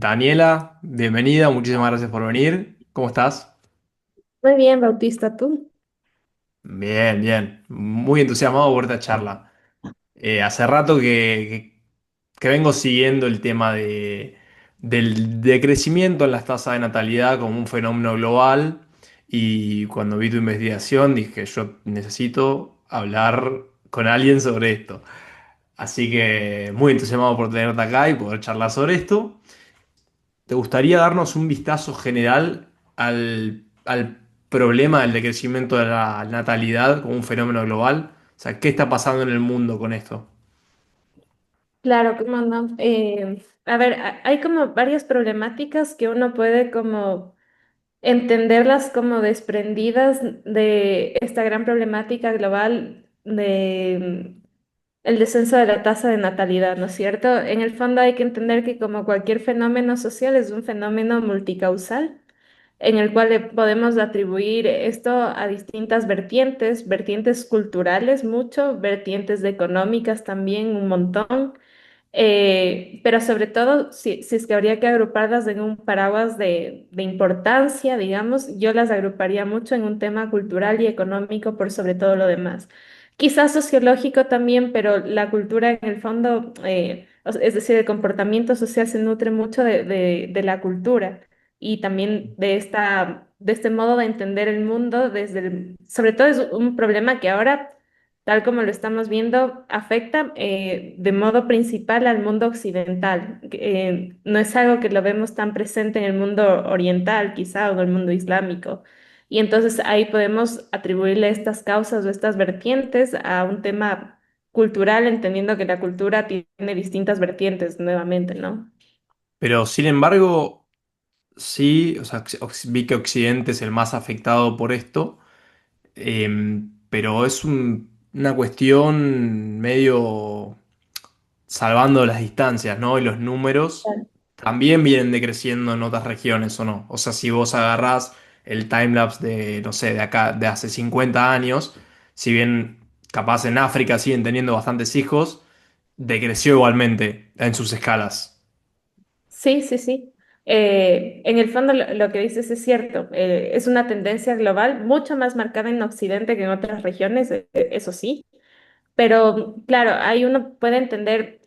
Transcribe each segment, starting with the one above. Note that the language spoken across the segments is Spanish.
Daniela, bienvenida, muchísimas gracias por venir. ¿Cómo estás? Muy bien, Bautista, ¿tú? Bien, bien. Muy entusiasmado por esta charla. Hace rato que vengo siguiendo el tema del decrecimiento en las tasas de natalidad como un fenómeno global y cuando vi tu investigación dije, yo necesito hablar con alguien sobre esto. Así que muy entusiasmado por tenerte acá y poder charlar sobre esto. ¿Te gustaría darnos un vistazo general al problema del decrecimiento de la natalidad como un fenómeno global? O sea, ¿qué está pasando en el mundo con esto? Claro, cómo no. A ver, hay como varias problemáticas que uno puede como entenderlas como desprendidas de esta gran problemática global de el descenso de la tasa de natalidad, ¿no es cierto? En el fondo hay que entender que como cualquier fenómeno social es un fenómeno multicausal en el cual le podemos atribuir esto a distintas vertientes, vertientes culturales mucho, vertientes económicas también un montón, pero sobre todo si es que habría que agruparlas en un paraguas de importancia, digamos, yo las agruparía mucho en un tema cultural y económico por sobre todo lo demás. Quizás sociológico también, pero la cultura en el fondo, es decir, el comportamiento social se nutre mucho de la cultura y también de este modo de entender el mundo sobre todo es un problema que ahora, tal como lo estamos viendo, afecta de modo principal al mundo occidental. No es algo que lo vemos tan presente en el mundo oriental, quizá, o en el mundo islámico. Y entonces ahí podemos atribuirle estas causas o estas vertientes a un tema cultural, entendiendo que la cultura tiene distintas vertientes nuevamente, ¿no? Pero sin embargo, sí, o sea, vi que Occidente es el más afectado por esto, pero es una cuestión medio salvando las distancias, ¿no? Y los números también vienen decreciendo en otras regiones, ¿o no? O sea, si vos agarrás el timelapse de, no sé, de acá, de hace 50 años, si bien capaz en África siguen teniendo bastantes hijos, decreció igualmente en sus escalas. Sí, sí, sí. En el fondo lo que dices es cierto. Es una tendencia global mucho más marcada en Occidente que en otras regiones, eso sí. Pero claro, ahí uno puede entender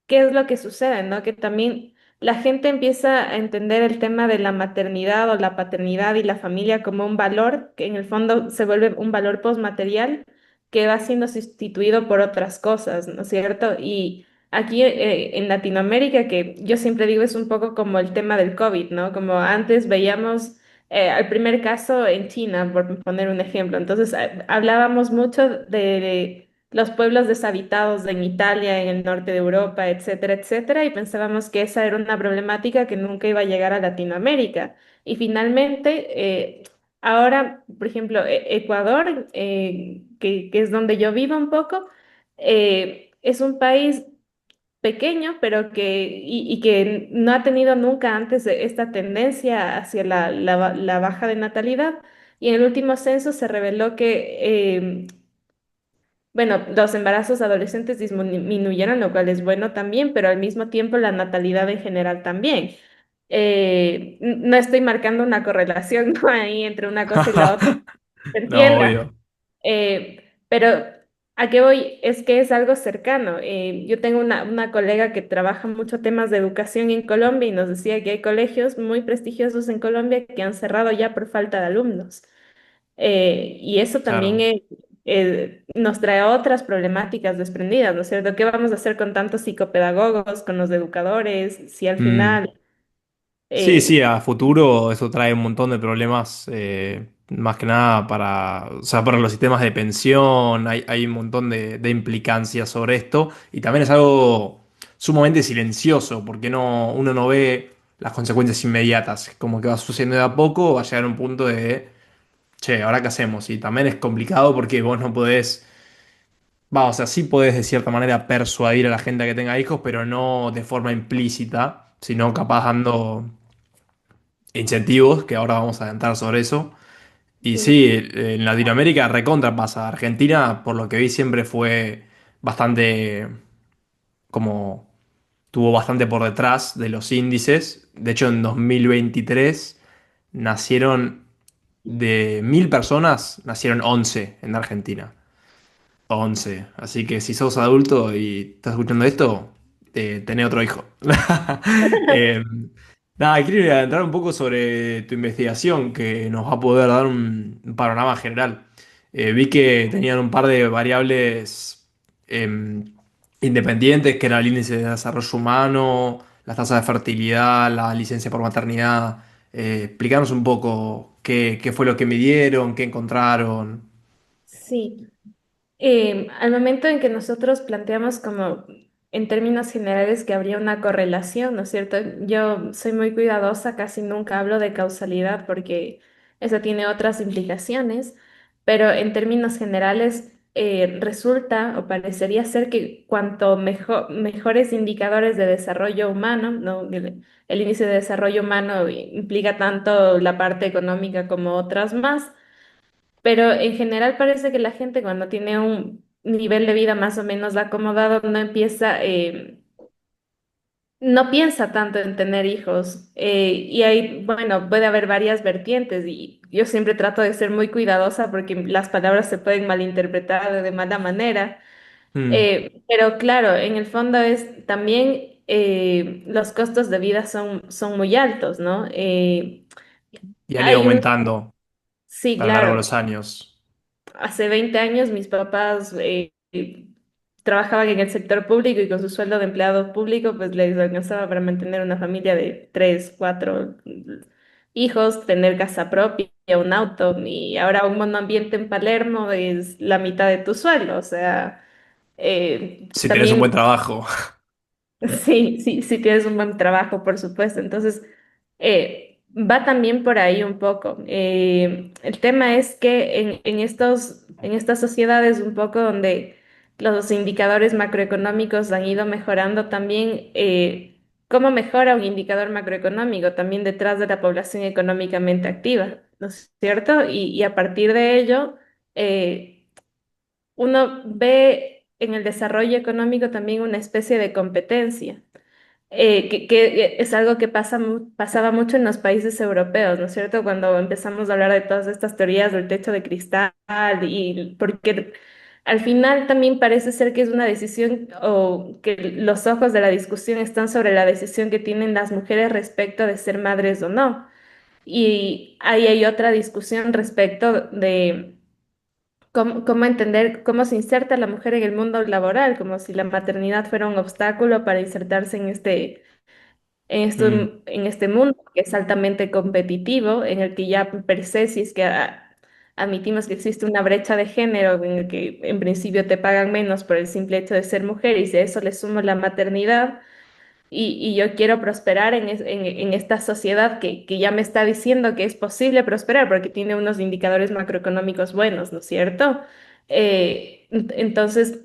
qué es lo que sucede, ¿no? Que también la gente empieza a entender el tema de la maternidad o la paternidad y la familia como un valor que en el fondo se vuelve un valor postmaterial que va siendo sustituido por otras cosas, ¿no es cierto? Y aquí en Latinoamérica, que yo siempre digo es un poco como el tema del COVID, ¿no? Como antes veíamos el primer caso en China, por poner un ejemplo. Entonces, hablábamos mucho de los pueblos deshabitados en Italia, en el norte de Europa, etcétera, etcétera, y pensábamos que esa era una problemática que nunca iba a llegar a Latinoamérica. Y finalmente, ahora, por ejemplo, Ecuador, que es donde yo vivo un poco, es un país pequeño, pero y que no ha tenido nunca antes esta tendencia hacia la baja de natalidad. Y en el último censo se reveló que bueno, los embarazos adolescentes disminuyeron, lo cual es bueno también, pero al mismo tiempo la natalidad en general también. No estoy marcando una correlación, ¿no? Ahí entre una cosa y la otra, se No, entienda. obvio. Pero ¿a qué voy? Es que es algo cercano. Yo tengo una colega que trabaja mucho temas de educación en Colombia y nos decía que hay colegios muy prestigiosos en Colombia que han cerrado ya por falta de alumnos. Y eso también Claro. nos trae otras problemáticas desprendidas, ¿no es cierto? ¿Qué vamos a hacer con tantos psicopedagogos, con los educadores, si al Mm. final... Sí, sí, eh, a futuro eso trae un montón de problemas, más que nada o sea, para los sistemas de pensión, hay un montón de implicancias sobre esto y también es algo sumamente silencioso porque uno no ve las consecuencias inmediatas, como que va sucediendo de a poco, va a llegar un punto de, che, ¿ahora qué hacemos? Y también es complicado porque vos no podés, o sea, sí podés de cierta manera persuadir a la gente a que tenga hijos, pero no de forma implícita, sino capaz dando incentivos, que ahora vamos a adentrar sobre eso. Y sí, sí, en Latinoamérica recontra pasa. Argentina, por lo que vi, siempre fue bastante como estuvo bastante por detrás de los índices. De hecho, en 2023 nacieron de 1.000 personas, nacieron 11 en Argentina. 11. Así que si sos adulto y estás escuchando esto, tenés otro hijo. Eh, nada, quiero entrar un poco sobre tu investigación que nos va a poder dar un panorama general. Vi que tenían un par de variables independientes, que era el índice de desarrollo humano, las tasas de fertilidad, la licencia por maternidad. Explícanos un poco qué fue lo que midieron, qué encontraron. Sí. Al momento en que nosotros planteamos como en términos generales que habría una correlación, ¿no es cierto? Yo soy muy cuidadosa, casi nunca hablo de causalidad porque eso tiene otras implicaciones, pero en términos generales resulta o parecería ser que cuanto mejores indicadores de desarrollo humano, ¿no? El índice de desarrollo humano implica tanto la parte económica como otras más, pero en general parece que la gente cuando tiene un nivel de vida más o menos acomodado no piensa tanto en tener hijos. Y ahí, bueno, puede haber varias vertientes y yo siempre trato de ser muy cuidadosa porque las palabras se pueden malinterpretar de mala manera. Mm. Pero claro, en el fondo es también los costos de vida son muy altos, ¿no? Y han ido Hay un, aumentando sí, a lo largo de claro. los años. Hace 20 años mis papás trabajaban en el sector público y con su sueldo de empleado público pues les alcanzaba para mantener una familia de tres, cuatro hijos, tener casa propia, un auto y ahora un monoambiente en Palermo es la mitad de tu sueldo. O sea, Si tenés un buen también trabajo. sí, sí, sí tienes un buen trabajo, por supuesto. Entonces, va también por ahí un poco. El tema es que en estas sociedades un poco donde los indicadores macroeconómicos han ido mejorando también, ¿cómo mejora un indicador macroeconómico? También detrás de la población económicamente activa, ¿no es cierto? Y a partir de ello, eh, uno ve en el desarrollo económico también una especie de competencia, que es algo que pasaba mucho en los países europeos, ¿no es cierto? Cuando empezamos a hablar de todas estas teorías del techo de cristal y porque al final también parece ser que es una decisión o que los ojos de la discusión están sobre la decisión que tienen las mujeres respecto de ser madres o no. Y ahí hay otra discusión respecto de cómo entender cómo se inserta la mujer en el mundo laboral, como si la maternidad fuera un obstáculo para insertarse Mm. en este mundo que es altamente competitivo, en el que ya per se, si es que admitimos que existe una brecha de género en el que en principio te pagan menos por el simple hecho de ser mujer y si a eso le sumo la maternidad y yo quiero prosperar en esta sociedad que ya me está diciendo que es posible prosperar porque tiene unos indicadores macroeconómicos buenos, ¿no es cierto? Entonces,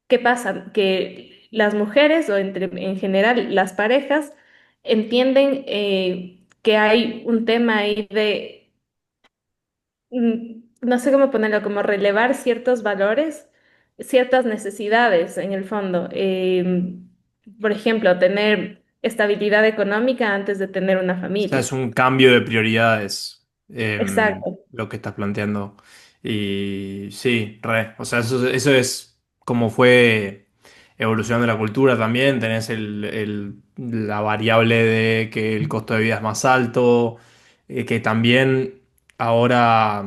¿qué pasa? Que las mujeres o en general las parejas entienden que hay un tema ahí de no sé cómo ponerlo, como relevar ciertos valores, ciertas necesidades en el fondo. Por ejemplo, tener estabilidad económica antes de tener una O sea, familia. es un cambio de prioridades Exacto. lo que estás planteando. Y sí, re. O sea, eso es como fue evolucionando la cultura también. Tenés la variable de que el costo de vida es más alto, que también ahora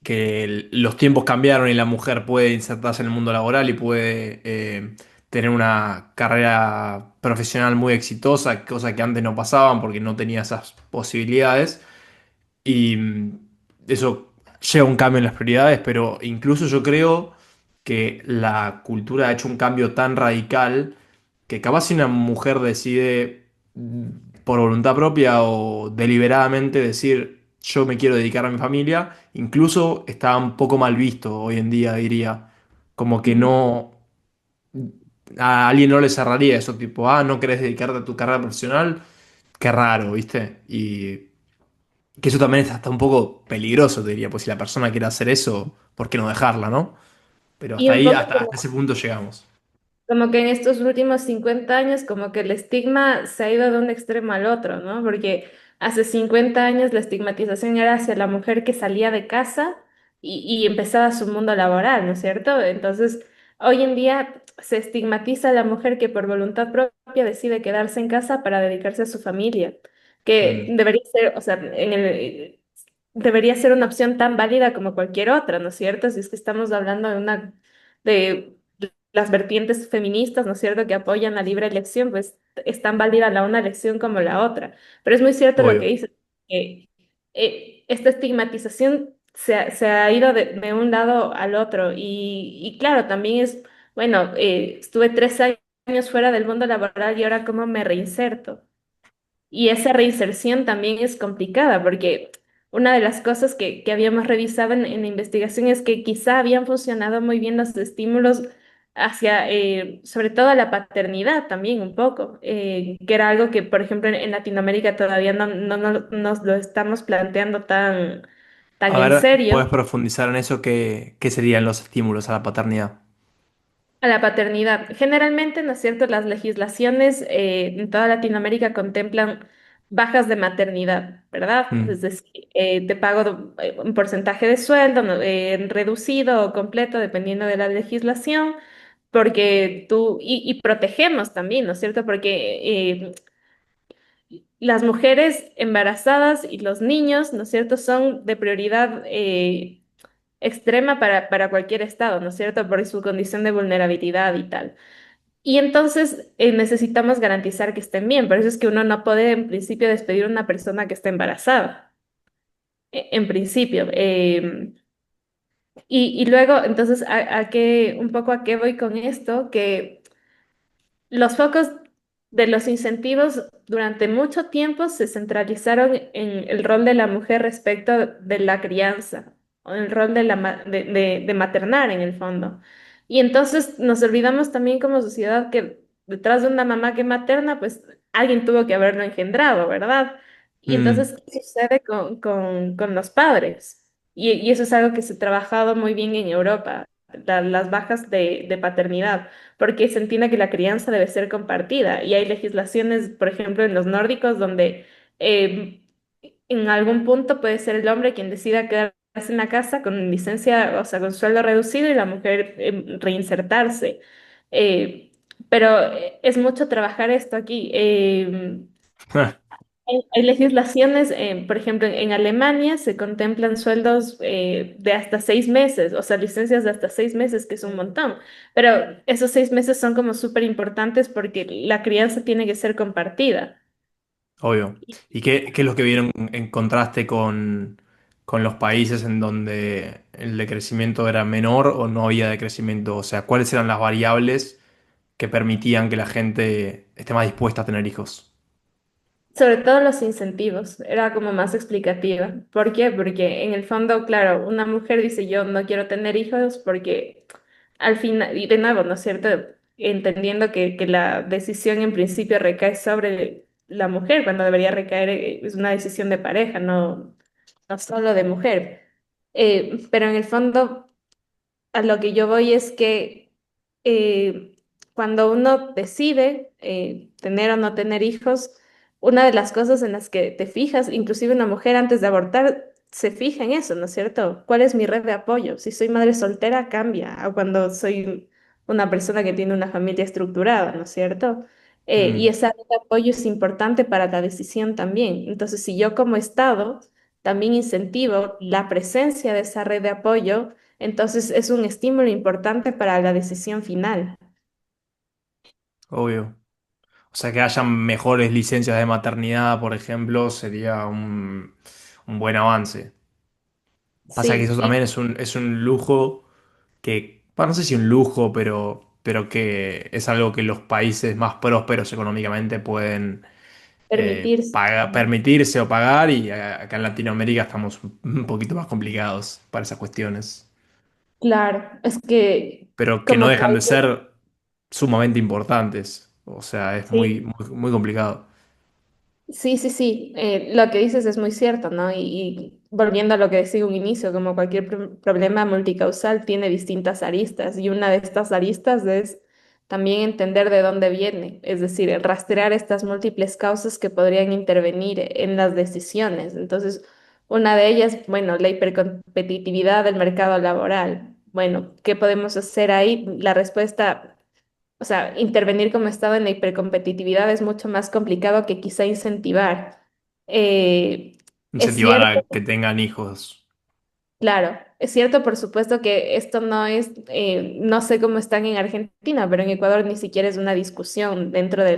que los tiempos cambiaron y la mujer puede insertarse en el mundo laboral y puede tener una carrera profesional muy exitosa, cosa que antes no pasaban porque no tenía esas posibilidades. Y eso lleva a un cambio en las prioridades, pero incluso yo creo que la cultura ha hecho un cambio tan radical que capaz si una mujer decide por voluntad propia o deliberadamente decir yo me quiero dedicar a mi familia, incluso está un poco mal visto hoy en día, diría. Como que Ujú. no, a alguien no le cerraría eso, tipo, no querés dedicarte a tu carrera profesional, qué raro, ¿viste? Y que eso también es hasta un poco peligroso, te diría, pues si la persona quiere hacer eso, ¿por qué no dejarla, no? Pero Y hasta un ahí, poco hasta ese punto llegamos. como que en estos últimos 50 años, como que el estigma se ha ido de un extremo al otro, ¿no? Porque hace 50 años la estigmatización era hacia la mujer que salía de casa y empezaba su mundo laboral, ¿no es cierto? Entonces, hoy en día se estigmatiza a la mujer que por voluntad propia decide quedarse en casa para dedicarse a su familia, que Mm, debería ser, o sea, debería ser una opción tan válida como cualquier otra, ¿no es cierto? Si es que estamos hablando de una de las vertientes feministas, ¿no es cierto?, que apoyan la libre elección, pues es tan válida la una elección como la otra. Pero es muy cierto lo que obvio. dices, que esta estigmatización se ha ido de un lado al otro y claro, también es, bueno, estuve 3 años fuera del mundo laboral y ahora cómo me reinserto. Y esa reinserción también es complicada porque una de las cosas que habíamos revisado en la investigación es que quizá habían funcionado muy bien los estímulos hacia, sobre todo la paternidad también un poco, que era algo que, por ejemplo, en Latinoamérica todavía no nos lo estamos planteando tan A en ver, ¿puedes serio. profundizar en eso? ¿Qué serían los estímulos a la paternidad? A la paternidad. Generalmente, ¿no es cierto? Las legislaciones en toda Latinoamérica contemplan bajas de maternidad, ¿verdad? Es Mm, decir, te pago un porcentaje de sueldo ¿no? Reducido o completo, dependiendo de la legislación, porque y protegemos también, ¿no es cierto? Porque las mujeres embarazadas y los niños, ¿no es cierto?, son de prioridad extrema para cualquier estado, ¿no es cierto?, por su condición de vulnerabilidad y tal. Y entonces necesitamos garantizar que estén bien. Por eso es que uno no puede en principio despedir a una persona que está embarazada. En principio. Y luego, entonces, un poco a qué voy con esto? Que los focos de los incentivos durante mucho tiempo se centralizaron en el rol de la mujer respecto de la crianza, o el rol de maternar en el fondo. Y entonces nos olvidamos también como sociedad que detrás de una mamá que materna, pues alguien tuvo que haberlo engendrado, ¿verdad? Y mm, entonces, ¿qué sucede con los padres? Y eso es algo que se ha trabajado muy bien en Europa, las bajas de paternidad porque se entiende que la crianza debe ser compartida y hay legislaciones, por ejemplo, en los nórdicos, donde eh, en algún punto puede ser el hombre quien decida quedarse en la casa con licencia, o sea, con sueldo reducido y la mujer reinsertarse. Eh, pero es mucho trabajar esto aquí. Hay legislaciones, por ejemplo, en Alemania se contemplan sueldos de hasta 6 meses, o sea, licencias de hasta 6 meses, que es un montón, pero esos 6 meses son como súper importantes porque la crianza tiene que ser compartida. obvio. ¿Y qué es lo que vieron en contraste con los países en donde el decrecimiento era menor o no había decrecimiento? O sea, ¿cuáles eran las variables que permitían que la gente esté más dispuesta a tener hijos? Sobre todo los incentivos, era como más explicativa. ¿Por qué? Porque en el fondo, claro, una mujer dice yo no quiero tener hijos porque al final, y de nuevo, ¿no es cierto? Entendiendo que la decisión en principio recae sobre la mujer, cuando debería recaer, es una decisión de pareja, no solo de mujer. Pero en el fondo a lo que yo voy es que eh, cuando uno decide tener o no tener hijos, una de las cosas en las que te fijas, inclusive una mujer antes de abortar, se fija en eso, ¿no es cierto? ¿Cuál es mi red de apoyo? Si soy madre soltera, cambia a cuando soy una persona que tiene una familia estructurada, ¿no es cierto? Y Mm, esa red de apoyo es importante para la decisión también. Entonces, si yo como Estado también incentivo la presencia de esa red de apoyo, entonces es un estímulo importante para la decisión final. obvio. O sea, que haya mejores licencias de maternidad, por ejemplo, sería un buen avance. Pasa que Sí, eso también es un lujo que, bueno, no sé si un lujo, pero que es algo que los países más prósperos económicamente pueden permitirse. permitirse o pagar, y acá en Latinoamérica estamos un poquito más complicados para esas cuestiones, Claro, es que pero que no como dejan de país, ser sumamente importantes. O sea, es sí. muy complicado. Sí, sí, sí, lo que dices es muy cierto, ¿no? Y volviendo a lo que decía un inicio, como cualquier problema multicausal tiene distintas aristas y una de estas aristas es también entender de dónde viene, es decir, el rastrear estas múltiples causas que podrían intervenir en las decisiones. Entonces, una de ellas, bueno, la hipercompetitividad del mercado laboral. Bueno, ¿qué podemos hacer ahí? La respuesta, o sea, intervenir como Estado en la hipercompetitividad es mucho más complicado que quizá incentivar. Es Incentivar cierto. a que tengan hijos. Claro, es cierto, por supuesto que esto no es, no sé cómo están en Argentina, pero en Ecuador ni siquiera es una discusión dentro de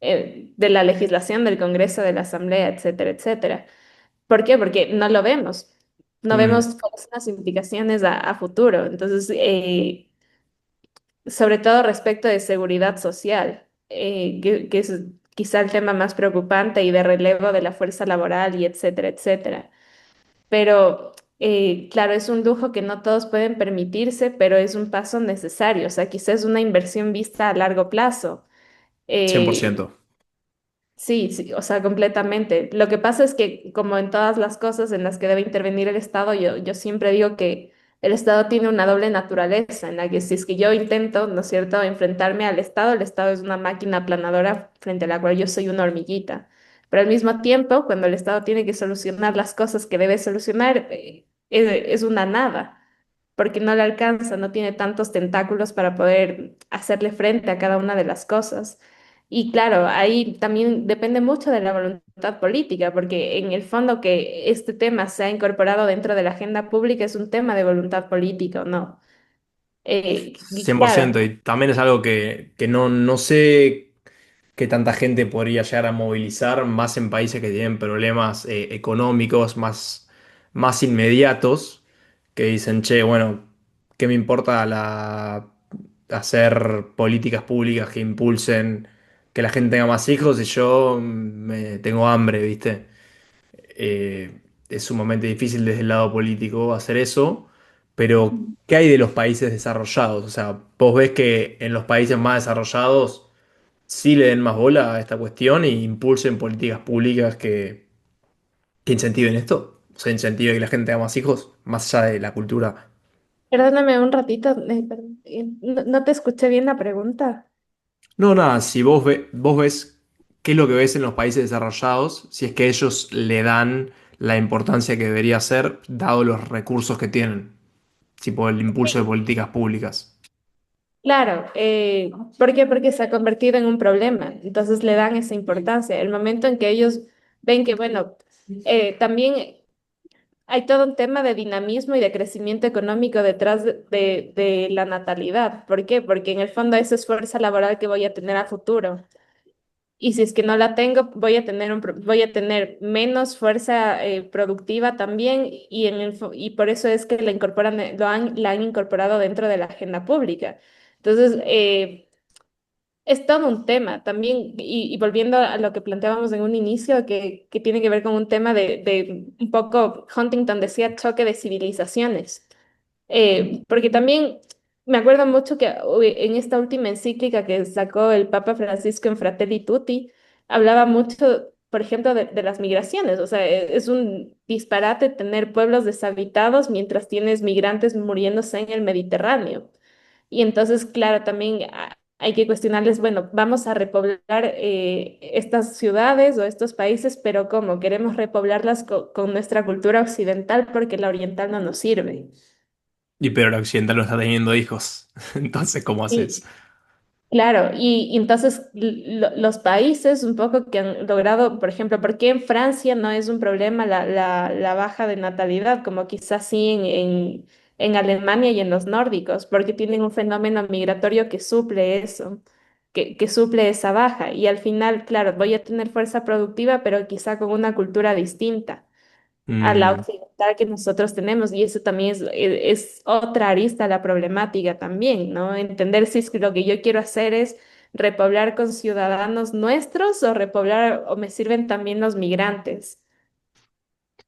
de la legislación del Congreso, de la Asamblea, etcétera, etcétera. ¿Por qué? Porque no lo vemos, no vemos Mm, cuáles son las implicaciones a futuro. Entonces, sobre todo respecto de seguridad social, que es quizá el tema más preocupante y de relevo de la fuerza laboral y etcétera, etcétera. Pero claro, es un lujo que no todos pueden permitirse, pero es un paso necesario. O sea, quizás es una inversión vista a largo plazo. Eh, 100%. Sí, sí, o sea, completamente. Lo que pasa es que, como en todas las cosas en las que debe intervenir el Estado, yo siempre digo que el Estado tiene una doble naturaleza, en la que si es que yo intento, ¿no es cierto?, enfrentarme al Estado, el Estado es una máquina aplanadora frente a la cual yo soy una hormiguita. Pero al mismo tiempo, cuando el Estado tiene que solucionar las cosas que debe solucionar, es una nada, porque no le alcanza, no tiene tantos tentáculos para poder hacerle frente a cada una de las cosas. Y claro, ahí también depende mucho de la voluntad política, porque en el fondo que este tema se ha incorporado dentro de la agenda pública es un tema de voluntad política, ¿o no? Y Cien por claro, ciento. Y también es algo que no sé qué tanta gente podría llegar a movilizar, más en países que tienen problemas económicos más inmediatos, que dicen, che, bueno, ¿qué me importa hacer políticas públicas que impulsen que la gente tenga más hijos si yo tengo hambre, ¿viste? Es sumamente difícil desde el lado político hacer eso, pero ¿qué hay de los países desarrollados? O sea, vos ves que en los países más desarrollados sí le den más bola a esta cuestión e impulsen políticas públicas que incentiven esto. O sea, incentiven que la gente tenga más hijos, más allá de la cultura. perdóname un ratito, perdón, no, no te escuché bien la pregunta. No, nada, si vos ves qué es lo que ves en los países desarrollados, si es que ellos le dan la importancia que debería ser, dado los recursos que tienen, tipo el impulso de políticas públicas. Claro, ¿por qué? Porque se ha convertido en un problema, entonces le dan esa importancia. El momento en que ellos ven que, bueno, también hay todo un tema de dinamismo y de crecimiento económico detrás de la natalidad. ¿Por qué? Porque en el fondo esa es fuerza laboral que voy a tener a futuro. Y si es que no la tengo, voy a tener voy a tener menos fuerza productiva también y por eso es que la incorporan, la han incorporado dentro de la agenda pública. Entonces, es todo un tema también, y volviendo a lo que planteábamos en un inicio, que tiene que ver con un tema de un poco, Huntington decía, choque de civilizaciones. Porque también me acuerdo mucho que en esta última encíclica que sacó el Papa Francisco en Fratelli Tutti, hablaba mucho, por ejemplo, de las migraciones. O sea, es un disparate tener pueblos deshabitados mientras tienes migrantes muriéndose en el Mediterráneo. Y entonces, claro, también hay que cuestionarles, bueno, vamos a repoblar estas ciudades o estos países, pero ¿cómo? Queremos repoblarlas con nuestra cultura occidental porque la oriental no nos sirve. Y pero el occidental no está teniendo hijos. Entonces, ¿cómo haces? Sí, claro, y entonces los países un poco que han logrado, por ejemplo, ¿por qué en Francia no es un problema la baja de natalidad, como quizás sí en Alemania y en los nórdicos? Porque tienen un fenómeno migratorio que suple eso, que suple esa baja. Y al final, claro, voy a tener fuerza productiva, pero quizá con una cultura distinta a la Mm. occidental que nosotros tenemos, y eso también es otra arista a la problemática también, ¿no? Entender si es que lo que yo quiero hacer es repoblar con ciudadanos nuestros o repoblar o me sirven también los migrantes.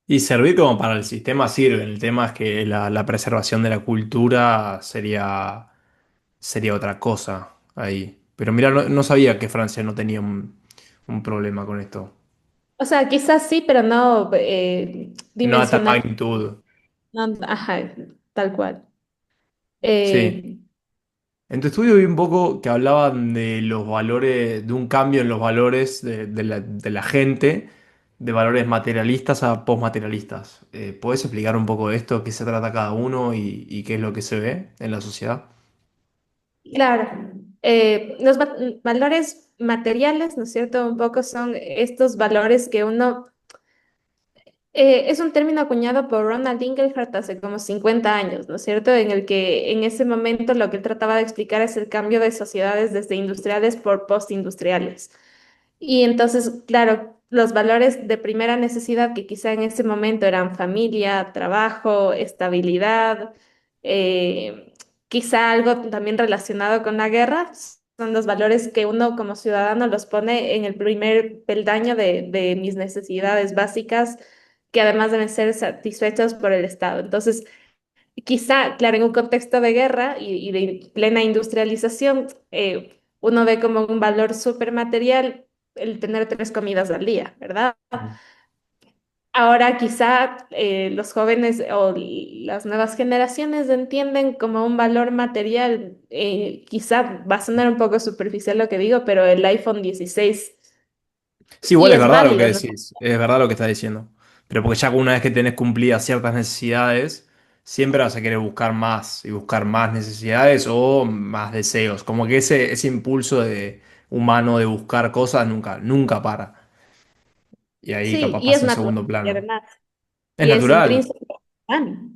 Y servir como para el sistema sirve. El tema es que la preservación de la cultura sería otra cosa ahí. Pero mira, no sabía que Francia no tenía un problema con esto. O sea, quizás sí, pero no No a tal dimensional, magnitud. no, ajá, tal cual. Sí. Eh, En tu estudio vi un poco que hablaban de los valores, de un cambio en los valores de la gente, de valores materialistas a postmaterialistas. ¿Puedes explicar un poco de esto, qué se trata cada uno y qué es lo que se ve en la sociedad? Claro, los valores materiales, ¿no es cierto? Un poco son estos valores que uno es un término acuñado por Ronald Inglehart hace como 50 años, ¿no es cierto? En el que en ese momento lo que él trataba de explicar es el cambio de sociedades desde industriales por postindustriales. Y entonces, claro, los valores de primera necesidad que quizá en ese momento eran familia, trabajo, estabilidad, quizá algo también relacionado con la guerra, son los valores que uno como ciudadano los pone en el primer peldaño de mis necesidades básicas, que además deben ser satisfechos por el Estado. Entonces, quizá, claro, en un contexto de guerra y de plena industrialización, uno ve como un valor súper material el tener 3 comidas al día, ¿verdad? Ujú. Ahora quizá los jóvenes o las nuevas generaciones entienden como un valor material, quizá va a sonar un poco superficial lo que digo, pero el iPhone 16 Sí, y igual es es verdad lo que válido, ¿no? decís, es verdad lo que estás diciendo. Pero porque ya una vez que tenés cumplidas ciertas necesidades, siempre vas a querer buscar más y buscar más necesidades o más deseos. Como que ese impulso humano de buscar cosas nunca para. Y ahí Sí, capaz y es pasa en natural, segundo y plano. además, Es y es natural. intrínseco humano.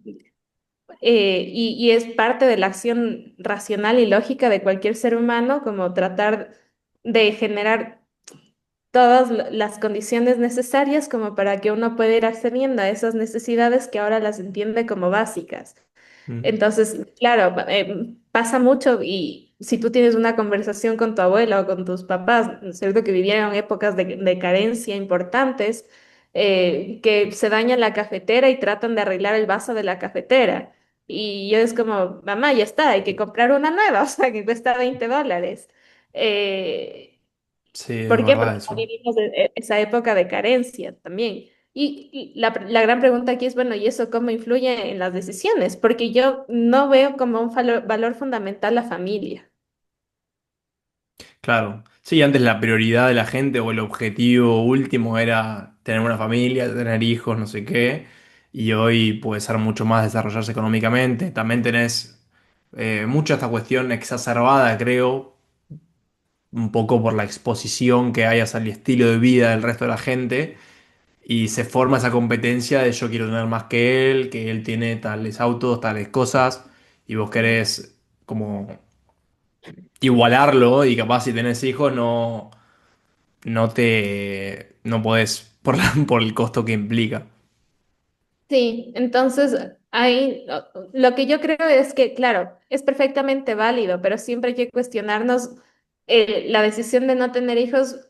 Y es parte de la acción racional y lógica de cualquier ser humano, como tratar de generar todas las condiciones necesarias como para que uno pueda ir accediendo a esas necesidades que ahora las entiende como básicas. Mm. Entonces, claro, pasa mucho y si tú tienes una conversación con tu abuela o con tus papás, ¿no es cierto? Que vivieron épocas de carencia importantes, que se daña la cafetera y tratan de arreglar el vaso de la cafetera. Y yo es como, mamá, ya está, hay que comprar una nueva, o sea, que cuesta $20. Eh, Sí, es ¿Por qué? verdad Porque ya eso. vivimos esa época de carencia también. Y la gran pregunta aquí es, bueno, ¿y eso cómo influye en las decisiones? Porque yo no veo como un valor fundamental la familia. Claro. Sí, antes la prioridad de la gente o el objetivo último era tener una familia, tener hijos, no sé qué. Y hoy puede ser mucho más desarrollarse económicamente. También tenés mucha esta cuestión exacerbada, creo, un poco por la exposición que hay hacia el estilo de vida del resto de la gente. Y se forma esa competencia de yo quiero tener más que él tiene tales autos, tales cosas. Y vos querés como igualarlo y capaz si tenés hijos no podés por el costo que implica. Sí, entonces ahí lo que yo creo es que, claro, es perfectamente válido, pero siempre hay que cuestionarnos la decisión de no tener hijos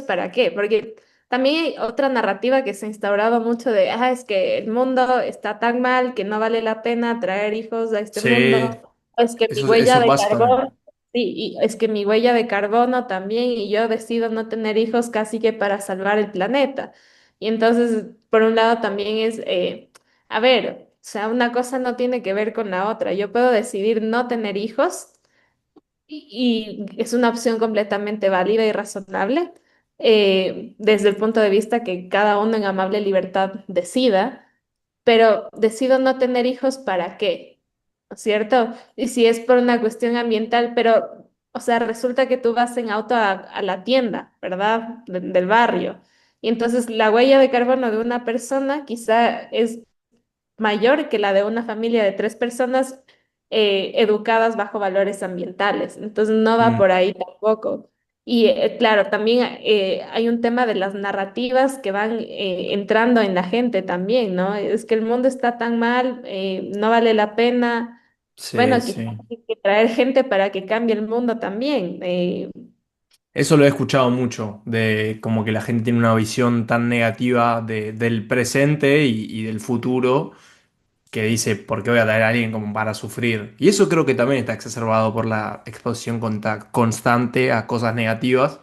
¿para qué? Porque también hay otra narrativa que se ha instaurado mucho de, es que el mundo está tan mal que no vale la pena traer hijos a este Sí, mundo, o es que mi huella eso de pasa también. carbono, sí, y es que mi huella de carbono también, y yo decido no tener hijos casi que para salvar el planeta. Y entonces, por un lado, también es, a ver, o sea, una cosa no tiene que ver con la otra. Yo puedo decidir no tener hijos y es una opción completamente válida y razonable desde el punto de vista que cada uno en amable libertad decida, pero decido no tener hijos ¿para qué? ¿No es cierto? Y si es por una cuestión ambiental, pero, o sea, resulta que tú vas en auto a la tienda, ¿verdad? Del barrio. Y entonces la huella de carbono de una persona quizá es mayor que la de una familia de 3 personas educadas bajo valores ambientales. Entonces no va Mm, por ahí tampoco. Y claro, también hay un tema de las narrativas que van entrando en la gente también, ¿no? Es que el mundo está tan mal, no vale la pena. sí, Bueno, quizás sí. hay que traer gente para que cambie el mundo también. Eso lo he escuchado mucho, de como que la gente tiene una visión tan negativa del presente y del futuro, que dice, ¿por qué voy a traer a alguien como para sufrir? Y eso creo que también está exacerbado por la exposición constante a cosas negativas,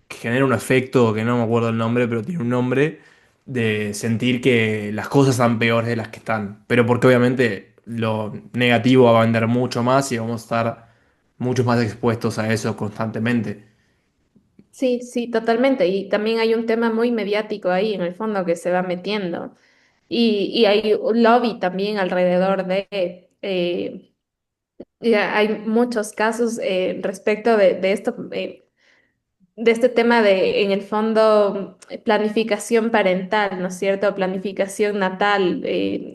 que genera un efecto que no me acuerdo el nombre, pero tiene un nombre, de sentir que las cosas están peores de las que están. Pero porque obviamente lo negativo va a vender mucho más y vamos a estar mucho más expuestos a eso constantemente. Sí, sí, totalmente. Y también hay un tema muy mediático ahí en el fondo que se va metiendo. Y hay un lobby también alrededor hay muchos casos respecto de esto, de este tema de, en el fondo, planificación parental, ¿no es cierto? Planificación natal.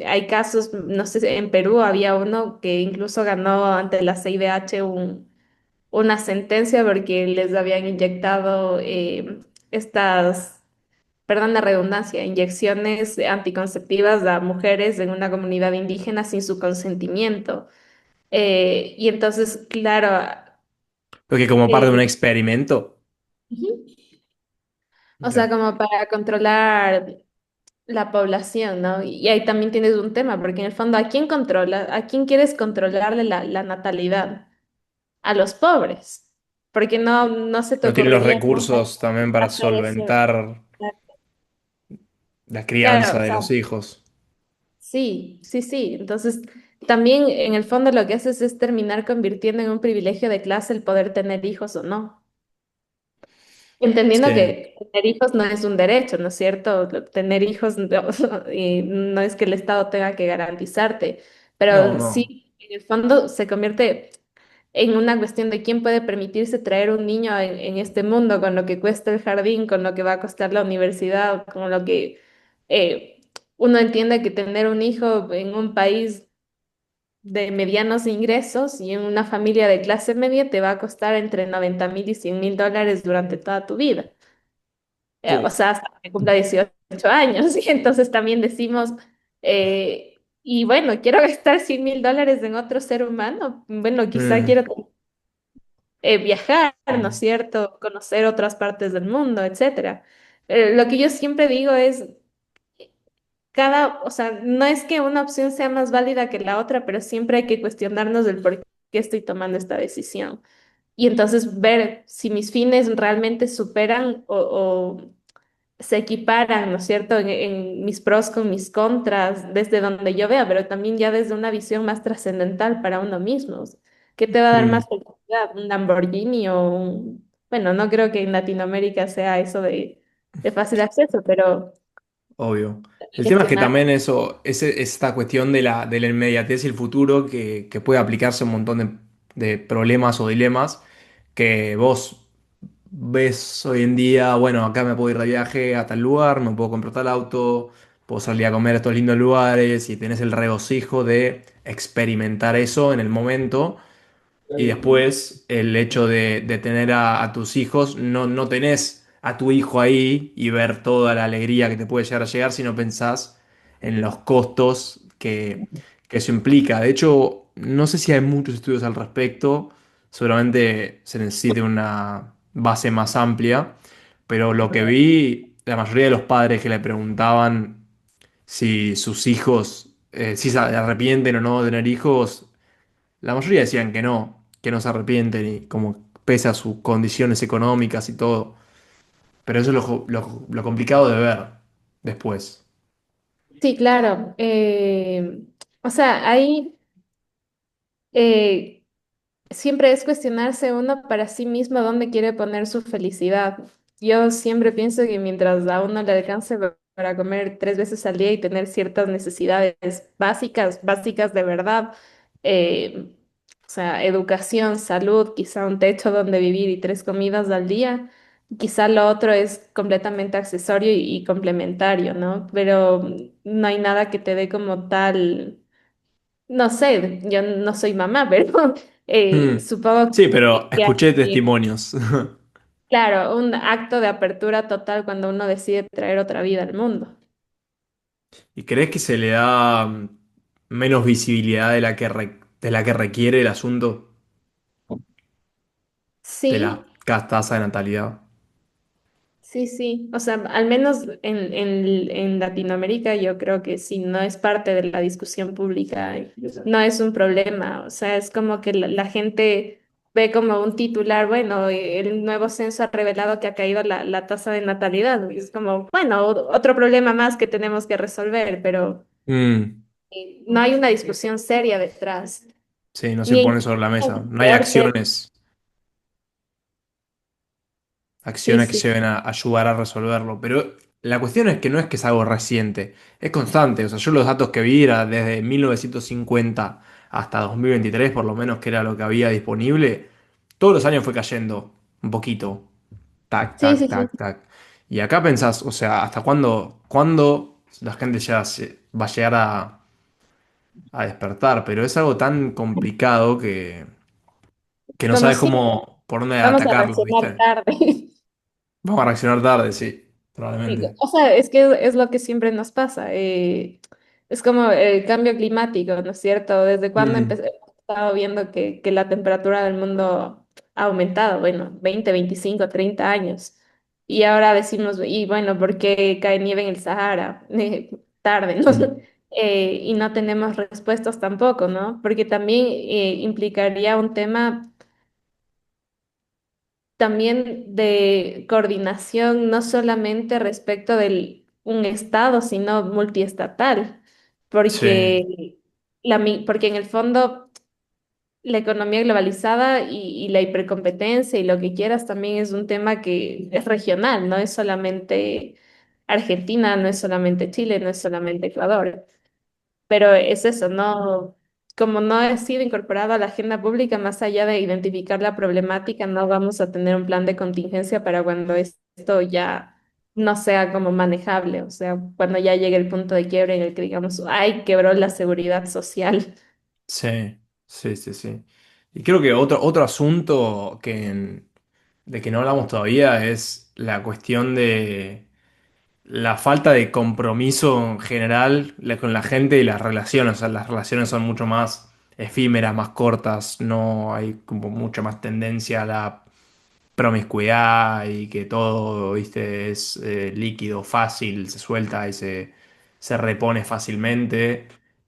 Hay casos, no sé, en Perú había uno que incluso ganó ante la CIDH una sentencia porque les habían inyectado estas, perdón la redundancia, inyecciones anticonceptivas a mujeres en una comunidad indígena sin su consentimiento. Y entonces, claro, Porque como parte de un eh, experimento. ujú. O sea, Mira. como para controlar la población, ¿no? Y ahí también tienes un tema, porque en el fondo, ¿a quién controla? ¿A quién quieres controlarle la natalidad? A los pobres, porque no se te No tiene los ocurriría nunca recursos también para hacer eso. solventar la Claro, crianza o de sea, los hijos. sí, sí, sí. Entonces, también en el fondo lo que haces es terminar convirtiendo en un privilegio de clase el poder tener hijos o no. Entendiendo Sí, que tener hijos no es un derecho, ¿no es cierto? Tener hijos y no es que el Estado tenga que garantizarte, no, pero no. sí, en el fondo se convierte en una cuestión de quién puede permitirse traer un niño en este mundo con lo que cuesta el jardín, con lo que va a costar la universidad, con lo que eh, uno entiende que tener un hijo en un país de medianos ingresos y en una familia de clase media te va a costar entre 90.000 y 100.000 dólares durante toda tu vida. O Sí. sea, hasta que cumpla 18 años. Y entonces también decimos, y bueno, quiero gastar 100.000 dólares en otro ser humano. Bueno, quizá Mm, quiero viajar, ¿no es cierto? Conocer otras partes del mundo, etcétera. Lo que yo siempre digo es, o sea, no es que una opción sea más válida que la otra, pero siempre hay que cuestionarnos del por qué estoy tomando esta decisión. Y entonces ver si mis fines realmente superan o se equiparan, ¿no es cierto?, en mis pros con mis contras, desde donde yo vea, pero también ya desde una visión más trascendental para uno mismo. ¿Qué te va a dar mm, más felicidad? ¿Un Lamborghini o un... Bueno, no creo que en Latinoamérica sea eso de fácil acceso, pero obvio. El tema es que gestionar. también eso, es esta cuestión de la inmediatez y el futuro que puede aplicarse a un montón de problemas o dilemas que vos ves hoy en día, bueno, acá me puedo ir de viaje a tal lugar, me puedo comprar tal auto, puedo salir a comer a estos lindos lugares y tenés el regocijo de experimentar eso en el momento. Y después el hecho de tener a tus hijos, no tenés a tu hijo ahí y ver toda la alegría que te puede llegar a llegar si no pensás en los costos que eso implica. De hecho, no sé si hay muchos estudios al respecto, seguramente se necesite una base más amplia, pero lo que vi, la mayoría de los padres que le preguntaban si sus hijos, si se arrepienten o no de tener hijos, la mayoría decían que no se arrepienten y como pese a sus condiciones económicas y todo. Pero eso es lo complicado de ver después. Sí, claro. O sea, ahí eh, siempre es cuestionarse uno para sí mismo dónde quiere poner su felicidad. Yo siempre pienso que mientras a uno le alcance para comer 3 veces al día y tener ciertas necesidades básicas, básicas de verdad, o sea, educación, salud, quizá un techo donde vivir y 3 comidas al día, quizá lo otro es completamente accesorio y complementario, ¿no? Pero no hay nada que te dé como tal. No sé, yo no soy mamá, pero Mm. supongo Sí, pero que escuché hay, testimonios. claro, un acto de apertura total cuando uno decide traer otra vida al mundo. ¿Y crees que se le da menos visibilidad de la que requiere el asunto de la Sí, tasa de natalidad? sí, sí. O sea, al menos en Latinoamérica yo creo que sí, no es parte de la discusión pública, no es un problema. O sea, es como que la gente ve como un titular, bueno, el nuevo censo ha revelado que ha caído la tasa de natalidad. Y es como, bueno, otro problema más que tenemos que resolver, pero... Mm. No hay una discusión seria detrás. Sí, no se Y pone sobre la mesa. No hay peor que sí, acciones que sí, lleven a ayudar a resolverlo. Pero la cuestión es que no es que es algo reciente, es constante. O sea, yo los datos que vi era desde 1950 hasta 2023, por lo menos que era lo que había disponible. Todos los años fue cayendo un poquito. Tac, sí, tac, sí, sí. tac, tac. Y acá pensás, o sea, ¿hasta cuándo la gente ya va a llegar a despertar? Pero es algo tan complicado que no Como sabes si por dónde vamos a atacarlo, reaccionar ¿viste? tarde. Vamos a reaccionar tarde, sí, Sí, probablemente. o sea, es que es lo que siempre nos pasa. Es como el cambio climático, ¿no es cierto? ¿Desde cuándo Mm, hemos estado viendo que la temperatura del mundo ha aumentado? Bueno, 20, 25, 30 años. Y ahora decimos, y bueno, ¿por qué cae nieve en el Sahara? Tarde, ¿no? mm. Y no tenemos respuestas tampoco, ¿no? Porque también implicaría un tema también de coordinación, no solamente respecto de un estado, sino multiestatal, Sí, porque, porque en el fondo la economía globalizada y la hipercompetencia y lo que quieras también es un tema que es regional, no es solamente Argentina, no es solamente Chile, no es solamente Ecuador. Pero es eso, no, como no ha sido incorporado a la agenda pública, más allá de identificar la problemática, no vamos a tener un plan de contingencia para cuando esto ya no sea como manejable, o sea, cuando ya llegue el punto de quiebre en el que digamos, ay, quebró la seguridad social. sí, sí, sí, sí. Y creo que otro asunto de que no hablamos todavía es la cuestión de la falta de compromiso en general con la gente y las relaciones. O sea, las relaciones son mucho más efímeras, más cortas, no hay como mucha más tendencia a la promiscuidad y que todo, viste, es líquido, fácil, se suelta y se repone fácilmente.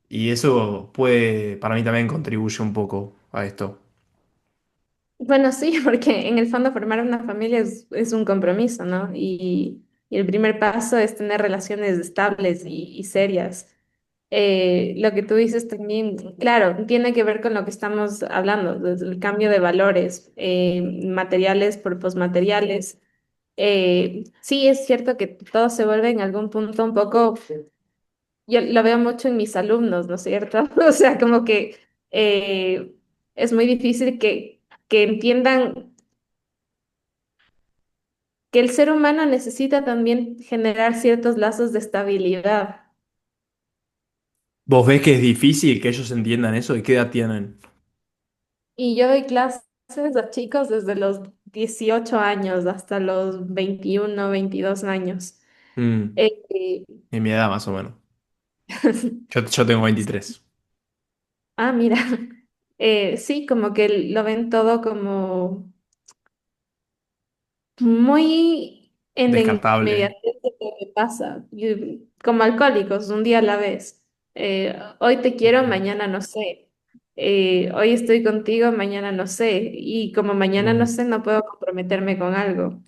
Y eso puede, para mí también contribuye un poco a esto. Bueno, sí, porque en el fondo formar una familia es un compromiso, ¿no? Y el primer paso es tener relaciones estables y serias. Lo que tú dices también, claro, tiene que ver con lo que estamos hablando, desde el cambio de valores, materiales por posmateriales. Sí, es cierto que todo se vuelve en algún punto un poco, yo lo veo mucho en mis alumnos, ¿no es cierto? O sea, como que es muy difícil que entiendan que el ser humano necesita también generar ciertos lazos de estabilidad. ¿Vos ves que es difícil que ellos entiendan eso? ¿Y qué edad tienen? Y yo doy clases a chicos desde los 18 años hasta los 21, 22 años. Mm, Eh, eh, en mi edad más o menos. Yo tengo 23. mira, sí, como que lo ven todo como muy en la Descartable. inmediatez de lo que pasa, como alcohólicos, un día a la vez. Hoy te quiero, Mm, mañana no sé. Hoy estoy contigo, mañana no sé. Y como mañana no mm, sé, no puedo comprometerme con algo,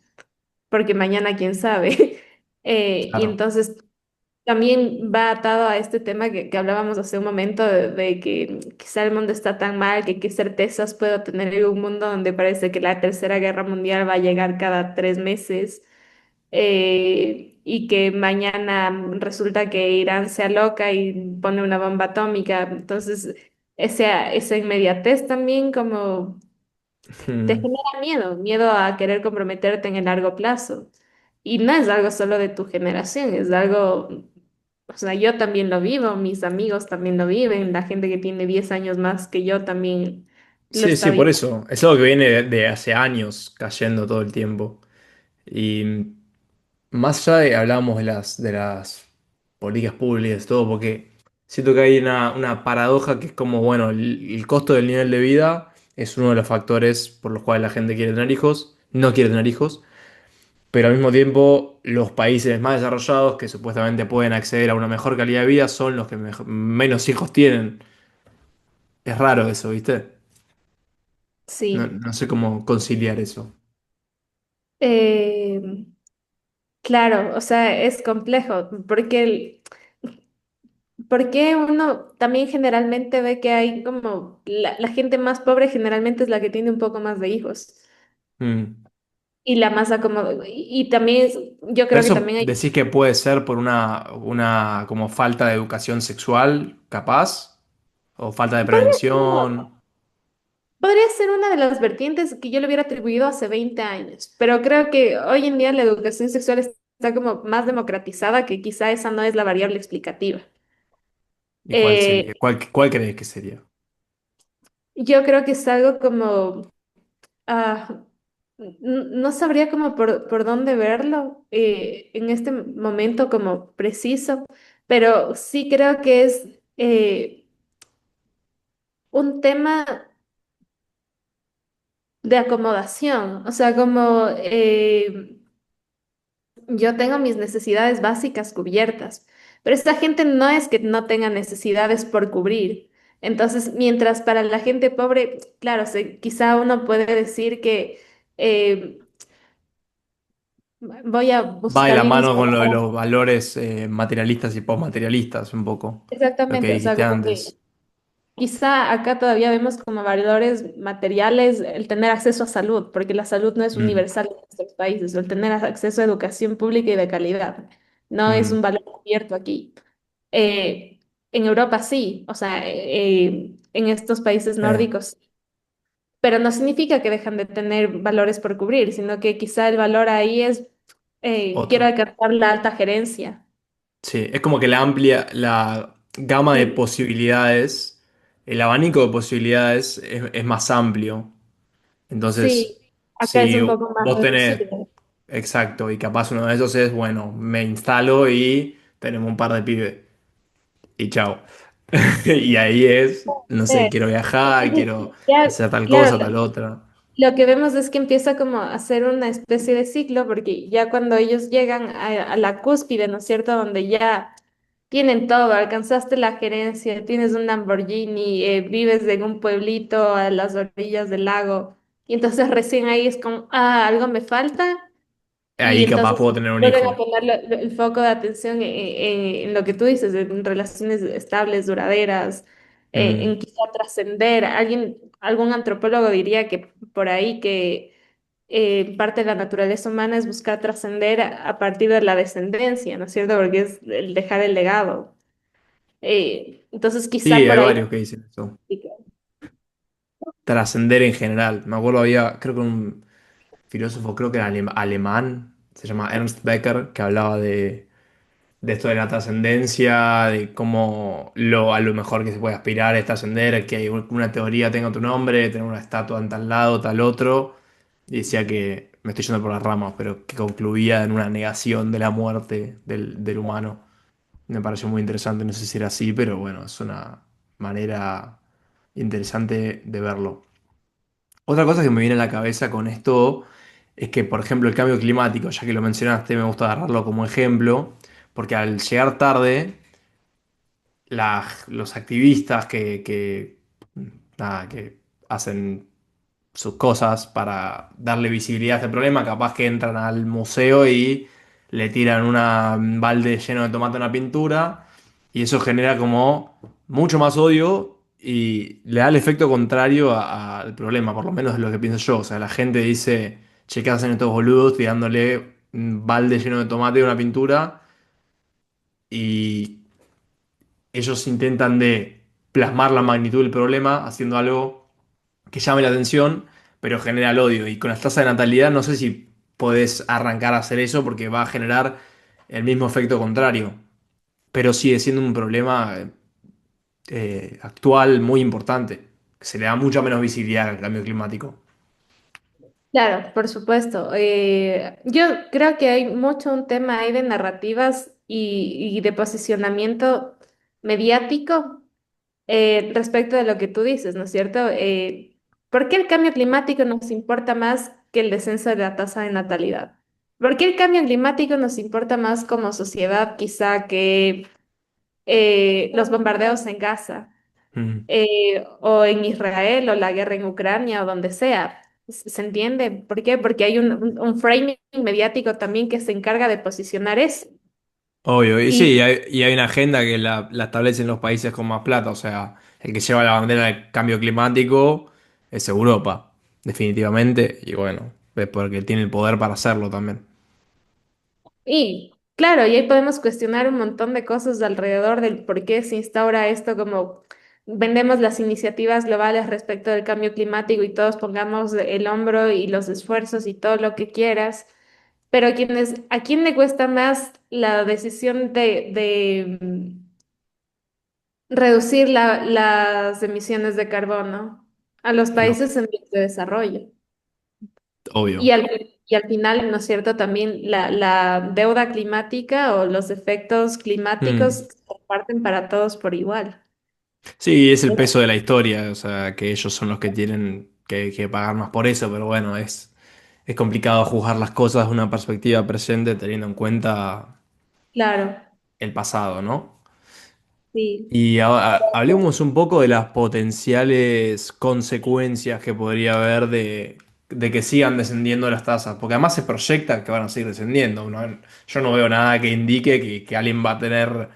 porque mañana quién sabe. Y claro. entonces también va atado a este tema que hablábamos hace un momento de que quizá el mundo está tan mal, que qué certezas puedo tener en un mundo donde parece que la Tercera Guerra Mundial va a llegar cada 3 meses, y que mañana resulta que Irán se aloca y pone una bomba atómica. Entonces, esa inmediatez también como te Mm. genera miedo, miedo a querer comprometerte en el largo plazo. Y no es algo solo de tu generación, es algo, o sea, yo también lo vivo, mis amigos también lo viven, la gente que tiene 10 años más que yo también lo Sí, está sí, por viviendo. eso. Es algo que viene de hace años cayendo todo el tiempo. Y más allá de hablábamos de las políticas públicas, todo, porque siento que hay una paradoja que es como, bueno, el costo del nivel de vida es uno de los factores por los cuales la gente quiere tener hijos, no quiere tener hijos, pero al mismo tiempo los países más desarrollados que supuestamente pueden acceder a una mejor calidad de vida son los que menos hijos tienen. Es raro eso, ¿viste? No, Sí. no sé cómo conciliar eso. Eh, claro, o sea, es complejo, porque ¿por qué uno también generalmente ve que hay como la gente más pobre generalmente es la que tiene un poco más de hijos Mm. y la más acomodada? Y también yo Pero creo que eso también hay, decís que puede ser por una como falta de educación sexual, capaz, o falta de podría ser, prevención. podría ser una de las vertientes que yo le hubiera atribuido hace 20 años, pero creo que hoy en día la educación sexual está como más democratizada, que quizá esa no es la variable explicativa. ¿Y cuál Eh, sería? ¿Cuál crees que sería? yo creo que es algo como Ah, no sabría cómo por dónde verlo en este momento como preciso, pero sí creo que es un tema de acomodación, o sea, como yo tengo mis necesidades básicas cubiertas, pero esta gente no es que no tenga necesidades por cubrir. Entonces, mientras para la gente pobre, claro, quizá uno puede decir que eh, voy a Va de buscar la bien mis mano con lo de palabras. los valores materialistas y postmaterialistas, un poco, lo que Exactamente, o sea, dijiste como que antes. quizá acá todavía vemos como valores materiales el tener acceso a salud, porque la salud no es Mm, universal en nuestros países, o el tener acceso a educación pública y de calidad, no es un mm, valor cubierto aquí. En Europa sí, o sea, en estos países eh, nórdicos, pero no significa que dejan de tener valores por cubrir, sino que quizá el valor ahí es, quiero otro. alcanzar la alta gerencia. Sí, es como que la amplia, la gama de Sí. posibilidades, el abanico de posibilidades es más amplio. Sí, Entonces, acá es si un poco más vos tenés, reducido. exacto, y capaz uno de esos es, bueno, me instalo y tenemos un par de pibes. Y chao. Y ahí es, no sé, quiero viajar, quiero Ya, hacer tal cosa, claro, tal otra. lo que vemos es que empieza como a hacer una especie de ciclo, porque ya cuando ellos llegan a la cúspide, ¿no es cierto? Donde ya tienen todo, alcanzaste la gerencia, tienes un Lamborghini, vives en un pueblito a las orillas del lago, y entonces recién ahí es como, ah, algo me falta. Y Ahí capaz entonces puedo tener un vuelven a hijo. poner el foco de atención en lo que tú dices, en relaciones estables, duraderas, en Mm. quizá trascender. Algún antropólogo diría que por ahí que parte de la naturaleza humana es buscar trascender a partir de la descendencia, ¿no es cierto? Porque es el dejar el legado. Entonces Sí, quizá hay por ahí. varios que dicen eso. Trascender en general. Me acuerdo había, creo que un filósofo, creo que era alemán, se llama Ernst Becker, que hablaba de esto de la trascendencia, de cómo a lo mejor que se puede aspirar es trascender, que una teoría tenga tu nombre, tener una estatua en tal lado, tal otro. Y decía que, me estoy yendo por las ramas, pero que concluía en una negación de la muerte del humano. Me pareció muy interesante, no sé si era así, pero bueno, es una manera interesante de verlo. Otra cosa que me viene a la cabeza con esto es que, por ejemplo, el cambio climático, ya que lo mencionaste, me gusta agarrarlo como ejemplo, porque al llegar tarde, los activistas nada, que hacen sus cosas para darle visibilidad a este problema, capaz que entran al museo y le tiran un balde lleno de tomate a una pintura y eso genera como mucho más odio y le da el efecto contrario al problema, por lo menos es lo que pienso yo. O sea, la gente dice, che, ¿qué hacen estos boludos tirándole un balde lleno de tomate a una pintura? Y ellos intentan de plasmar la magnitud del problema haciendo algo que llame la atención, pero genera el odio. Y con las tasas de natalidad no sé si podés arrancar a hacer eso porque va a generar el mismo efecto contrario, pero sigue siendo un problema actual muy importante, que se le da mucha menos visibilidad al cambio climático. Claro, por supuesto. Yo creo que hay mucho un tema ahí de narrativas y de posicionamiento mediático respecto de lo que tú dices, ¿no es cierto? ¿Por qué el cambio climático nos importa más que el descenso de la tasa de natalidad? ¿Por qué el cambio climático nos importa más como sociedad quizá que los bombardeos en Gaza? Mm. O en Israel o la guerra en Ucrania o donde sea. ¿Se entiende? ¿Por qué? Porque hay un framing mediático también que se encarga de posicionar eso. Obvio, y sí, Y, y hay una agenda que la establecen los países con más plata, o sea, el que lleva la bandera del cambio climático es Europa, definitivamente, y bueno, es porque tiene el poder para hacerlo también. y claro, y ahí podemos cuestionar un montón de cosas alrededor del por qué se instaura esto, como vendemos las iniciativas globales respecto del cambio climático y todos pongamos el hombro y los esfuerzos y todo lo que quieras, pero ¿a quién le cuesta más la decisión de reducir las emisiones de carbono? A los No, países en vías de desarrollo. obvio. Y al final, ¿no es cierto? También la deuda climática o los efectos climáticos Mm. se comparten para todos por igual. Sí, es el peso de la historia, o sea, que ellos son los que tienen que pagar más por eso, pero bueno, es complicado juzgar las cosas de una perspectiva presente teniendo en cuenta Claro, el pasado, ¿no? sí. Y ahora hablemos un poco de las potenciales consecuencias que podría haber de que sigan descendiendo las tasas, porque además se proyecta que van a seguir descendiendo. Yo no veo nada que indique que alguien va a tener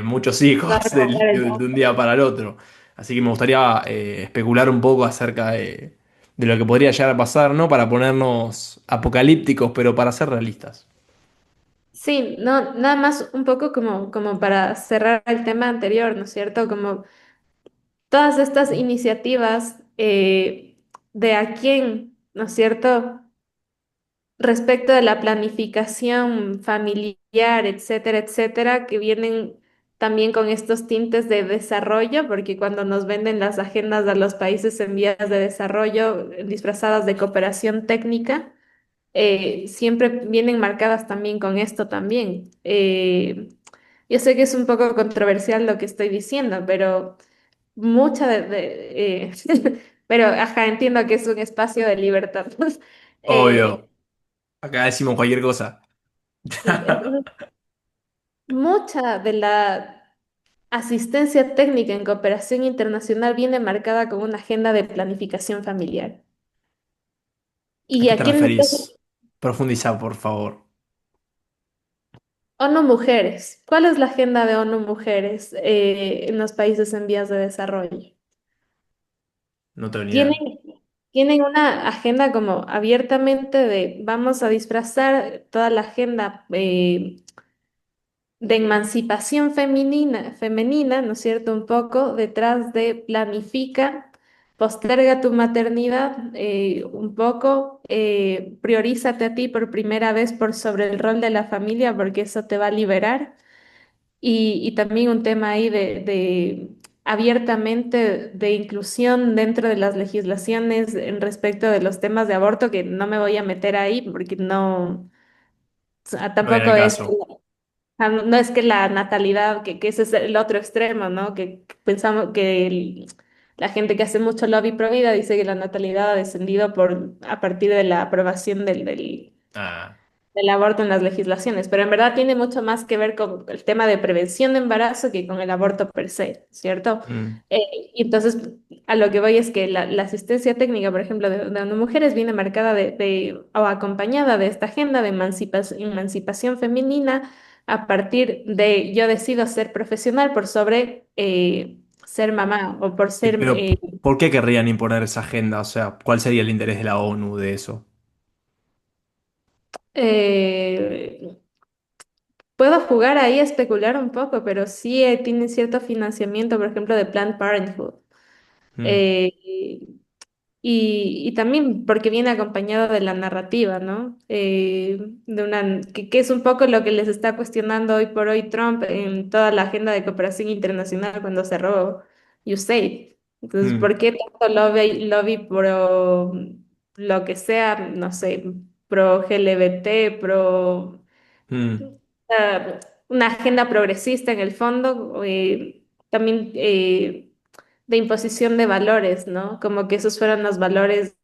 muchos Va a hijos recuperar el de un mundo. día para el otro. Así que me gustaría especular un poco acerca de lo que podría llegar a pasar, ¿no? Para ponernos apocalípticos, pero para ser realistas. Sí, no, nada más un poco como para cerrar el tema anterior, ¿no es cierto? Como todas estas iniciativas de a quién, ¿no es cierto? Respecto de la planificación familiar, etcétera, etcétera, que vienen también con estos tintes de desarrollo, porque cuando nos venden las agendas a los países en vías de desarrollo disfrazadas de cooperación técnica, siempre vienen marcadas también con esto también. Yo sé que es un poco controversial lo que estoy diciendo, pero mucha pero ajá, entiendo que es un espacio de libertad. Eh, Obvio, acá decimos cualquier cosa. Sí, entonces mucha de la asistencia técnica en cooperación internacional viene marcada con una agenda de planificación familiar. ¿A ¿Y qué a te quién referís? Profundiza, por favor. ONU Mujeres? ¿Cuál es la agenda de ONU Mujeres en los países en vías de desarrollo? No tengo ni idea. Tienen, tienen una agenda como abiertamente de vamos a disfrazar toda la agenda de emancipación femenina, ¿no es cierto? Un poco detrás de planifica, posterga tu maternidad, un poco, priorízate a ti por primera vez por sobre el rol de la familia, porque eso te va a liberar. Y también un tema ahí de abiertamente de inclusión dentro de las legislaciones en respecto de los temas de aborto, que no me voy a meter ahí porque no, o sea, No viene tampoco el es caso. no es que la natalidad, que ese es el otro extremo, ¿no? Que pensamos que la gente que hace mucho lobby pro vida dice que la natalidad ha descendido a partir de la aprobación Ah, del aborto en las legislaciones, pero en verdad tiene mucho más que ver con el tema de prevención de embarazo que con el aborto per se, ¿cierto? mm. Eh, y entonces, a lo que voy es que la asistencia técnica, por ejemplo, de mujeres viene marcada o acompañada de esta agenda de emancipación femenina a partir de yo decido ser profesional por sobre ser mamá o por Y ser... pero, ¿por qué querrían imponer esa agenda? O sea, ¿cuál sería el interés de la ONU de eso? eh, puedo jugar ahí a especular un poco, pero sí tienen cierto financiamiento, por ejemplo, de Planned Parenthood. Mm, Eh, y también porque viene acompañado de la narrativa, ¿no? Que es un poco lo que les está cuestionando hoy por hoy Trump en toda la agenda de cooperación internacional cuando cerró USAID. Entonces, mm, ¿por qué tanto lobby pro lo que sea, no sé, pro LGBT, pro mm. una agenda progresista en el fondo, también de imposición de valores, ¿no? Como que esos fueron los valores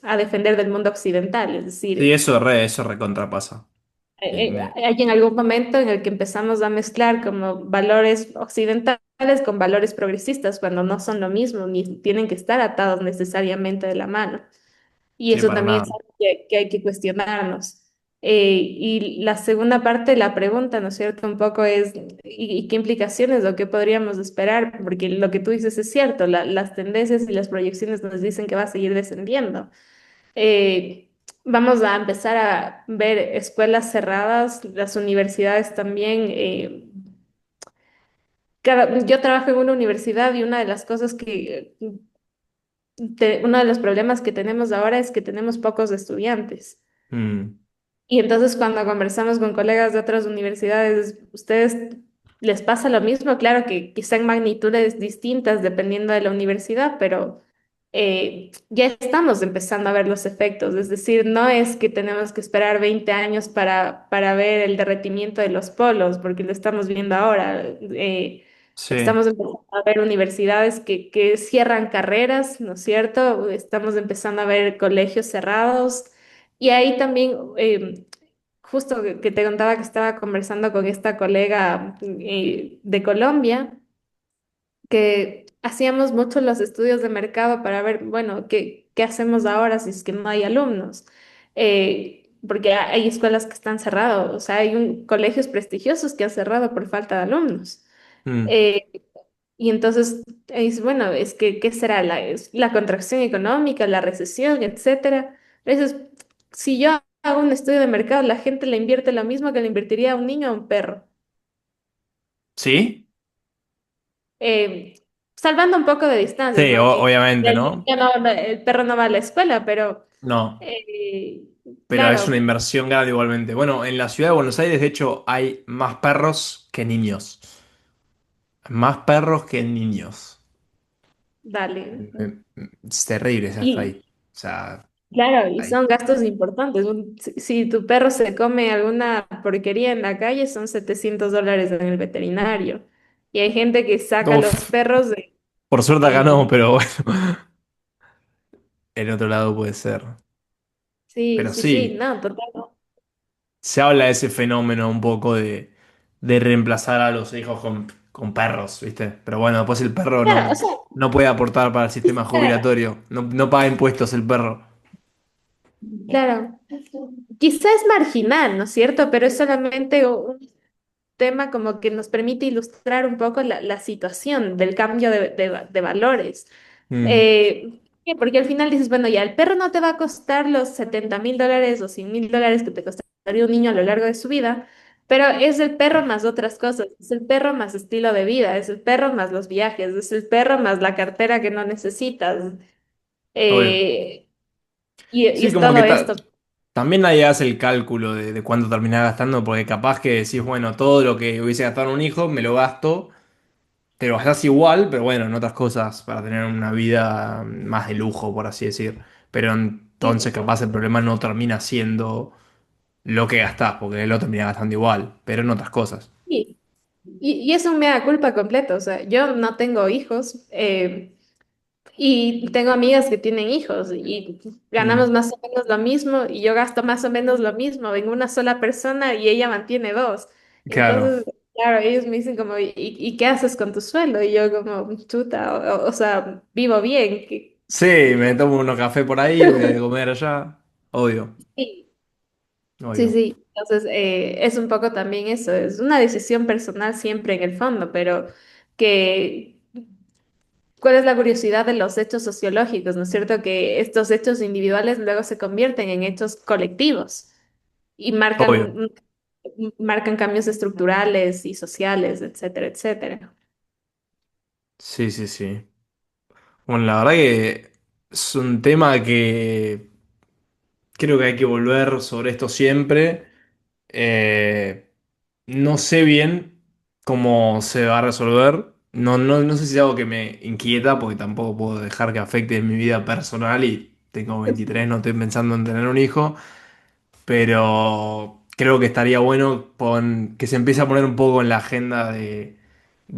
a defender del mundo occidental, es Sí, decir, eso recontrapasa. hay en algún momento en el que empezamos a mezclar como valores occidentales con valores progresistas, cuando no son lo mismo, ni tienen que estar atados necesariamente de la mano. Y Sí, eso para también es nada. algo que hay que cuestionarnos. Y la segunda parte de la pregunta, ¿no es cierto? Un poco es, y qué implicaciones o qué podríamos esperar? Porque lo que tú dices es cierto, las tendencias y las proyecciones nos dicen que va a seguir descendiendo. Eh, Vamos a empezar a ver escuelas cerradas, las universidades también. Yo trabajo en una universidad y una de las cosas uno de los problemas que tenemos ahora es que tenemos pocos estudiantes. Mm, Y entonces cuando conversamos con colegas de otras universidades, ¿ustedes les pasa lo mismo? Claro que quizá en magnitudes distintas dependiendo de la universidad, pero ya estamos empezando a ver los efectos. Es decir, no es que tenemos que esperar 20 años para ver el derretimiento de los polos, porque lo estamos viendo ahora. sí, Estamos empezando a ver universidades que cierran carreras, ¿no es cierto? Estamos empezando a ver colegios cerrados. Y ahí también, justo que te contaba que estaba conversando con esta colega de Colombia, que hacíamos mucho los estudios de mercado para ver, bueno, qué hacemos ahora si es que no hay alumnos. Porque hay escuelas que están cerradas, o sea, hay colegios prestigiosos que han cerrado por falta de alumnos. mm, Eh, y entonces, bueno, es que, ¿qué será? Es la contracción económica, la recesión, etcétera. Entonces, si yo hago un estudio de mercado, la gente le invierte lo mismo que le invertiría a un niño o a un perro. ¿sí? Eh, Salvando un poco de distancias, Sí, ¿no? Que obviamente, el ¿no? el perro no va a la escuela, pero No, eh, pero es una claro, inversión grande igualmente. Bueno, en la ciudad de Buenos Aires, de hecho, hay más perros que niños. Más perros que niños. dale. Es terrible ese hasta Y ahí. O sea, claro, y ahí. son gastos importantes. Si tu perro se come alguna porquería en la calle, son $700 en el veterinario. Y hay gente que saca los Uf, perros por suerte acá no, en... pero bueno, en otro lado puede ser. Sí, Pero sí, sí, sí, no, total. se habla de ese fenómeno un poco de reemplazar a los hijos con perros, ¿viste? Pero bueno, después el perro Claro, o no, sea, no puede aportar para el sistema quizá- jubilatorio. No, no paga impuestos el perro. claro, quizá es marginal, ¿no es cierto? Pero es solamente un tema como que nos permite ilustrar un poco la situación del cambio de valores. Mm, ¿Qué? Porque al final dices, bueno, ya el perro no te va a costar los $70.000 o $100.000 que te costaría un niño a lo largo de su vida, pero es el perro más otras cosas, es el perro más estilo de vida, es el perro más los viajes, es el perro más la cartera que no necesitas. obvio. eh, y Sí, es como que todo esto. también nadie hace el cálculo de cuánto terminás gastando, porque capaz que decís, bueno, todo lo que hubiese gastado en un hijo me lo gasto, te lo gastás igual, pero bueno, en otras cosas, para tener una vida más de lujo, por así decir. Pero Sí, entonces sí, capaz el problema no termina siendo lo que gastás, porque él lo termina gastando igual, pero en otras cosas. sí. Y es un mea culpa completo, o sea, yo no tengo hijos. Y tengo amigas que tienen hijos y ganamos Mm, más o menos lo mismo y yo gasto más o menos lo mismo en una sola persona y ella mantiene dos. claro. Entonces, claro, ellos me dicen como, ¿y qué haces con tu sueldo? Y yo como, chuta, o sea, vivo bien. Sí, me tomo unos café por ahí, voy a comer allá. Obvio, Sí, sí, obvio. sí. Entonces, es un poco también eso, es una decisión personal siempre en el fondo, pero que ¿cuál es la curiosidad de los hechos sociológicos? ¿No es cierto? Que estos hechos individuales luego se convierten en hechos colectivos y Obvio. marcan cambios estructurales y sociales, etcétera, etcétera. Sí, sí, sí. Bueno, la verdad que es un tema que creo que hay que volver sobre esto siempre. Eh, no sé bien cómo se va a resolver. No, no, no sé si es algo que me inquieta, porque tampoco puedo dejar que afecte mi vida personal y tengo 23, no estoy pensando en tener un hijo, pero creo que estaría bueno que se empiece a poner un poco en la agenda de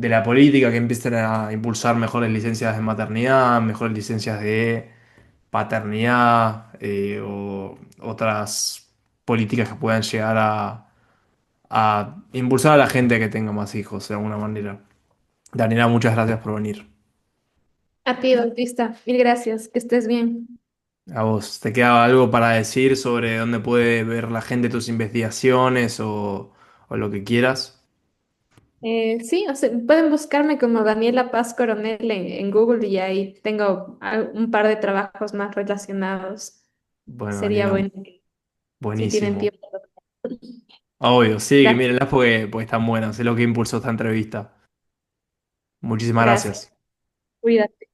la política, que empiecen a impulsar mejores licencias de maternidad, mejores licencias de paternidad, o otras políticas que puedan llegar a impulsar a la gente que tenga más hijos de alguna manera. Daniela, muchas gracias por venir. A ti, Bautista, mil gracias, que estés bien. A vos, ¿te queda algo para decir sobre dónde puede ver la gente tus investigaciones o lo que quieras? Sí, o sea, pueden buscarme como Daniela Paz Coronel en Google y ahí tengo un par de trabajos más relacionados. Bueno, Sería Daniela, bueno si tienen buenísimo. tiempo. Obvio, sí, que Gracias, mírenlas porque están buenas, es lo que impulsó esta entrevista. Muchísimas gracias. gracias. Cuídate.